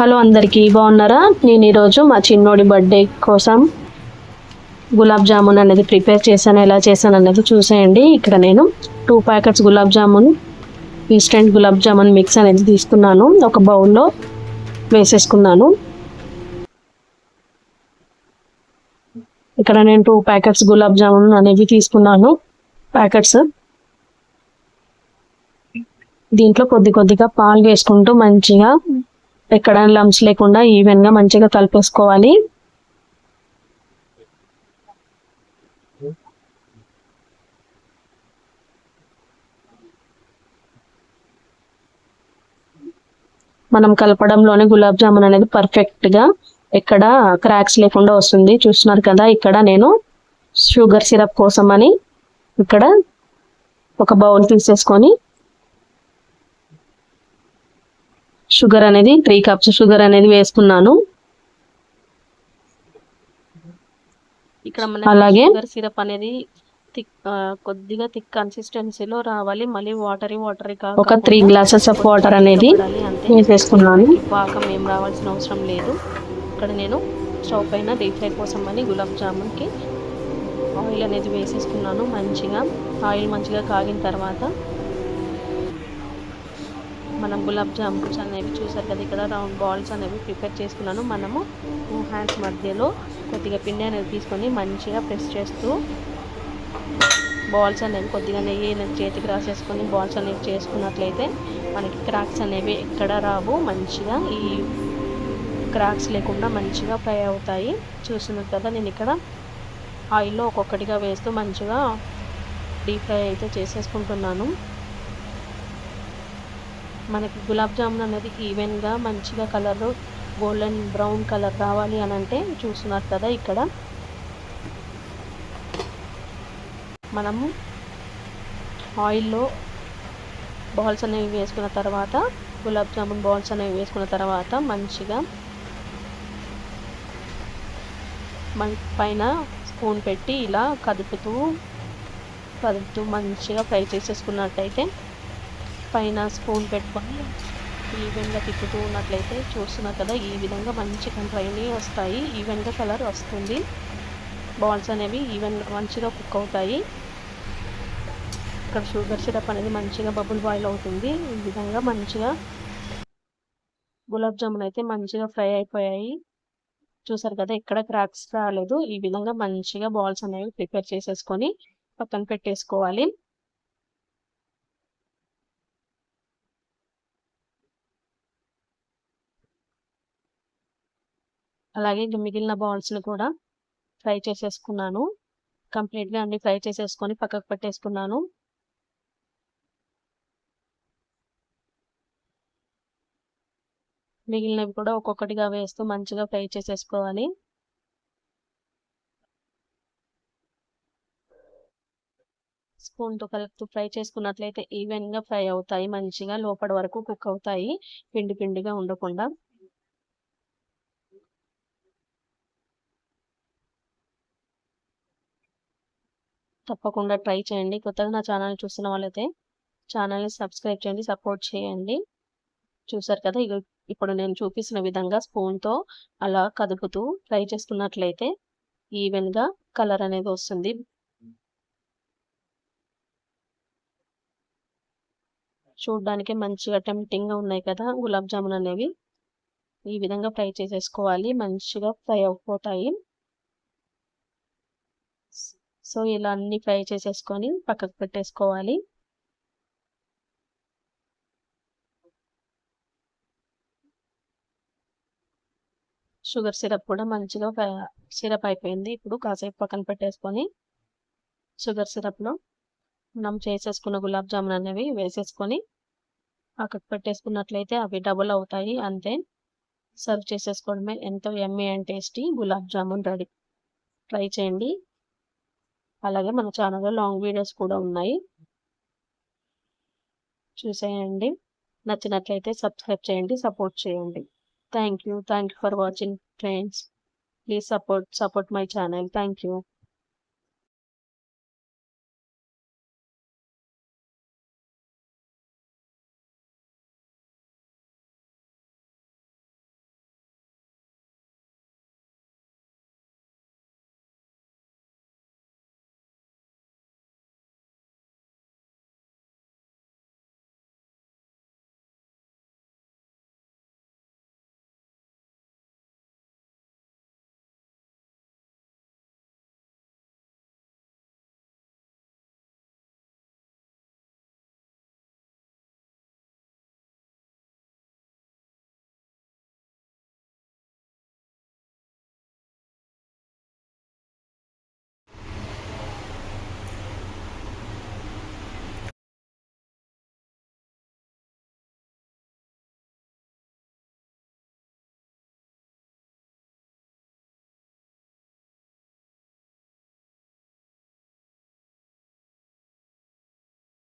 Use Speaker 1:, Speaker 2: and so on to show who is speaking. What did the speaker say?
Speaker 1: Hello అందరికీ బాగున్నారా? నేను ఈరోజు మా చిన్నోడి బర్త్డే కోసం గులాబ్ జామున్ అనేది ప్రిపేర్ చేశాను. ఎలా చేశాను అనేది చూసేయండి. ఇక్కడ నేను 2 packets gulab jamun instant gulab jamun mix అనేది తీసుకున్నాను. ఒక బౌల్లో వేసేసుకున్నాను. ఇక్కడ నేను 2 ప్యాకెట్స్ గులాబ్ జామున్ అనేవి తీసుకున్నాను. ప్యాకెట్స్ దీంట్లో కొద్దిగా పాలు వేసుకుంటూ మంచిగా ఎక్కడ లంప్స్ లేకుండా ఈవెన్గా మంచిగా కలిపేసుకోవాలి. మనం కలపడంలోనే గులాబ్ జామున్ అనేది పర్ఫెక్ట్గా ఎక్కడ క్రాక్స్ లేకుండా వస్తుంది. చూస్తున్నారు కదా, ఇక్కడ నేను షుగర్ సిరప్ కోసం అని ఇక్కడ ఒక బౌల్ తీసేసుకొని షుగర్ అనేది 3 కప్స్ షుగర్ అనేది వేసుకున్నాను. ఇక్కడ అలాగే షుగర్ సిరప్ అనేది కొద్దిగా థిక్ కన్సిస్టెన్సీలో రావాలి. మళ్ళీ వాటరీ కాదు. ఒక 3 గ్లాసెస్ ఆఫ్ వాటర్ అనేది వేసేసుకున్నాను. పాకం ఏం రావాల్సిన అవసరం లేదు. ఇక్కడ నేను స్టవ్ పైన డీప్ ఫ్రై కోసం అని గులాబ్ జామున్కి ఆయిల్ అనేది వేసేసుకున్నాను. ఆయిల్ మంచిగా కాగిన తర్వాత మనం గులాబ్ జామున్స్ అనేవి చూసారు కదా, ఇక్కడ రౌండ్ బాల్స్ అనేవి ప్రిపేర్ చేసుకున్నాను. మనము 2 హ్యాండ్స్ మధ్యలో కొద్దిగా పిండి అనేది తీసుకొని మంచిగా ప్రెస్ చేస్తూ బాల్స్ అనేవి కొద్దిగా నెయ్యి చేతికి రాసేసుకొని బాల్స్ అనేవి చేసుకున్నట్లయితే మనకి క్రాక్స్ అనేవి ఎక్కడ రావు. మంచిగా ఈ క్రాక్స్ లేకుండా మంచిగా ఫ్రై అవుతాయి. చూస్తున్నారు కదా, నేను ఇక్కడ ఆయిల్లో ఒక్కొక్కటిగా వేస్తూ మంచిగా డీప్ ఫ్రై అయితే చేసేసుకుంటున్నాను. మనకి గులాబ్ జామున్ అనేది ఈవెన్గా మంచిగా కలర్ గోల్డెన్ బ్రౌన్ కలర్ రావాలి అని అంటే చూస్తున్నారు కదా, ఇక్కడ మనము ఆయిల్లో బాల్స్ అనేవి వేసుకున్న తర్వాత గులాబ్ జామున్ బాల్స్ అనేవి వేసుకున్న తర్వాత మంచిగా పైన స్పూన్ పెట్టి ఇలా కదుపుతూ మంచిగా ఫ్రై చేసేసుకున్నట్టయితే పైన స్పూన్ పెట్టుకొని ఈవెన్గా తిప్పుతూ ఉన్నట్లయితే చూస్తున్నారు కదా, ఈ విధంగా మంచి ఫ్రైని వస్తాయి. ఈవెన్గా కలర్ వస్తుంది. బాల్స్ అనేవి మంచిగా కుక్ అవుతాయి. ఇక్కడ షుగర్ సిరప్ అనేది మంచిగా బబుల్ బాయిల్ అవుతుంది. ఈ విధంగా మంచిగా గులాబ్ జామున్ అయితే మంచిగా ఫ్రై అయిపోయాయి. చూసారు కదా, ఎక్కడ క్రాక్స్ రాలేదు. ఈ విధంగా మంచిగా బాల్స్ అనేవి ప్రిపేర్ చేసేసుకొని పక్కన పెట్టేసుకోవాలి. అలాగే మిగిలిన బాల్స్ని కూడా ఫ్రై చేసేసుకున్నాను. కంప్లీట్గా అన్ని ఫ్రై చేసేసుకొని పక్కకు పెట్టేసుకున్నాను. మిగిలినవి కూడా ఒక్కొక్కటిగా వేస్తూ మంచిగా ఫ్రై చేసేసుకోవాలి. స్పూన్తో కలుపుతూ ఫ్రై చేసుకున్నట్లయితే ఈవెన్గా ఫ్రై అవుతాయి. మంచిగా లోపల వరకు కుక్ అవుతాయి, పిండిగా ఉండకుండా. తప్పకుండా ట్రై చేయండి. కొత్తగా నా ఛానల్ చూస్తున్న వాళ్ళైతే ఛానల్ని సబ్స్క్రైబ్ చేయండి, సపోర్ట్ చేయండి. చూసారు కదా, ఇప్పుడు నేను చూపిస్తున్న విధంగా స్పూన్తో అలా కదుపుతూ ఫ్రై చేసుకున్నట్లయితే ఈవెన్గా కలర్ అనేది వస్తుంది. చూడడానికి మంచిగా టెంప్టింగ్గా ఉన్నాయి కదా గులాబ్ జామున్ అనేవి. ఈ విధంగా ఫ్రై చేసేసుకోవాలి. మంచిగా ఫ్రై అయిపోతాయి. సో ఇలా అన్ని ఫ్రై చేసేసుకొని పక్కకు పెట్టేసుకోవాలి. షుగర్ సిరప్ కూడా మంచిగా సిరప్ అయిపోయింది. ఇప్పుడు కాసేపు పక్కన పెట్టేసుకొని షుగర్ సిరప్లో మనం చేసేసుకున్న గులాబ్ జామున్ అనేవి వేసేసుకొని పక్కకు పెట్టేసుకున్నట్లయితే అవి డబుల్ అవుతాయి. అంతే, సర్వ్ చేసేసుకోవడమే. ఎంతో యమ్మీ and tasty gulab jamun ready. Try చేయండి. అలాగే మన ఛానల్లో లాంగ్ వీడియోస్ కూడా ఉన్నాయి, చూసేయండి. నచ్చినట్లయితే సబ్స్క్రైబ్ చేయండి, సపోర్ట్ చేయండి. Thank you for watching friends. Please support my channel. Thank you.